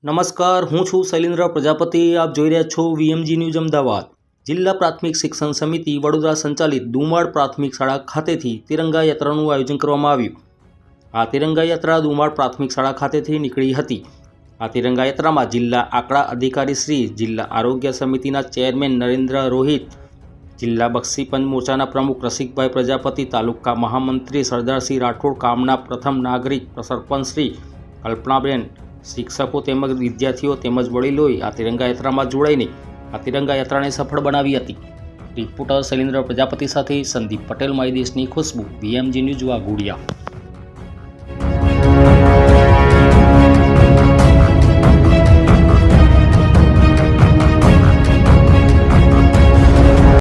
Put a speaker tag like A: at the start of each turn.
A: નમસ્કાર, હું છું શૈલેન્દ્ર પ્રજાપતિ. આપ જોઈ રહ્યા છો વીએમજી ન્યૂઝ અમદાવાદ. જિલ્લા પ્રાથમિક શિક્ષણ સમિતિ વડોદરા સંચાલિત દુમાળ પ્રાથમિક શાળા ખાતેથી તિરંગા યાત્રાનું આયોજન કરવામાં આવ્યું. આ તિરંગા યાત્રા દુમાળ પ્રાથમિક શાળા ખાતેથી નીકળી હતી. આ તિરંગા યાત્રામાં જિલ્લા આંકડા અધિકારી શ્રી, જિલ્લા આરોગ્ય સમિતિના ચેરમેન નરેન્દ્ર રોહિત, જિલ્લા બક્ષીપંચ મોરચાના પ્રમુખ રસિકભાઈ પ્રજાપતિ, તાલુકા મહામંત્રી સરદારસિંહ રાઠોડ, ગામના પ્રથમ નાગરિક સરપંચ શ્રી કલ્પનાબેન, શિક્ષકો તેમજ વિદ્યાર્થીઓ તેમજ વડીલોએ આ તિરંગા યાત્રામાં જોડાઈને આ તિરંગા યાત્રાને સફળ બનાવી હતી. રિપોર્ટર શૈલેન્દ્ર પ્રજાપતિ સાથે સંદીપ પટેલ, મારી દેશની ખુશ્બુ, વીએમજી ન્યૂઝ વાઘોડિયા.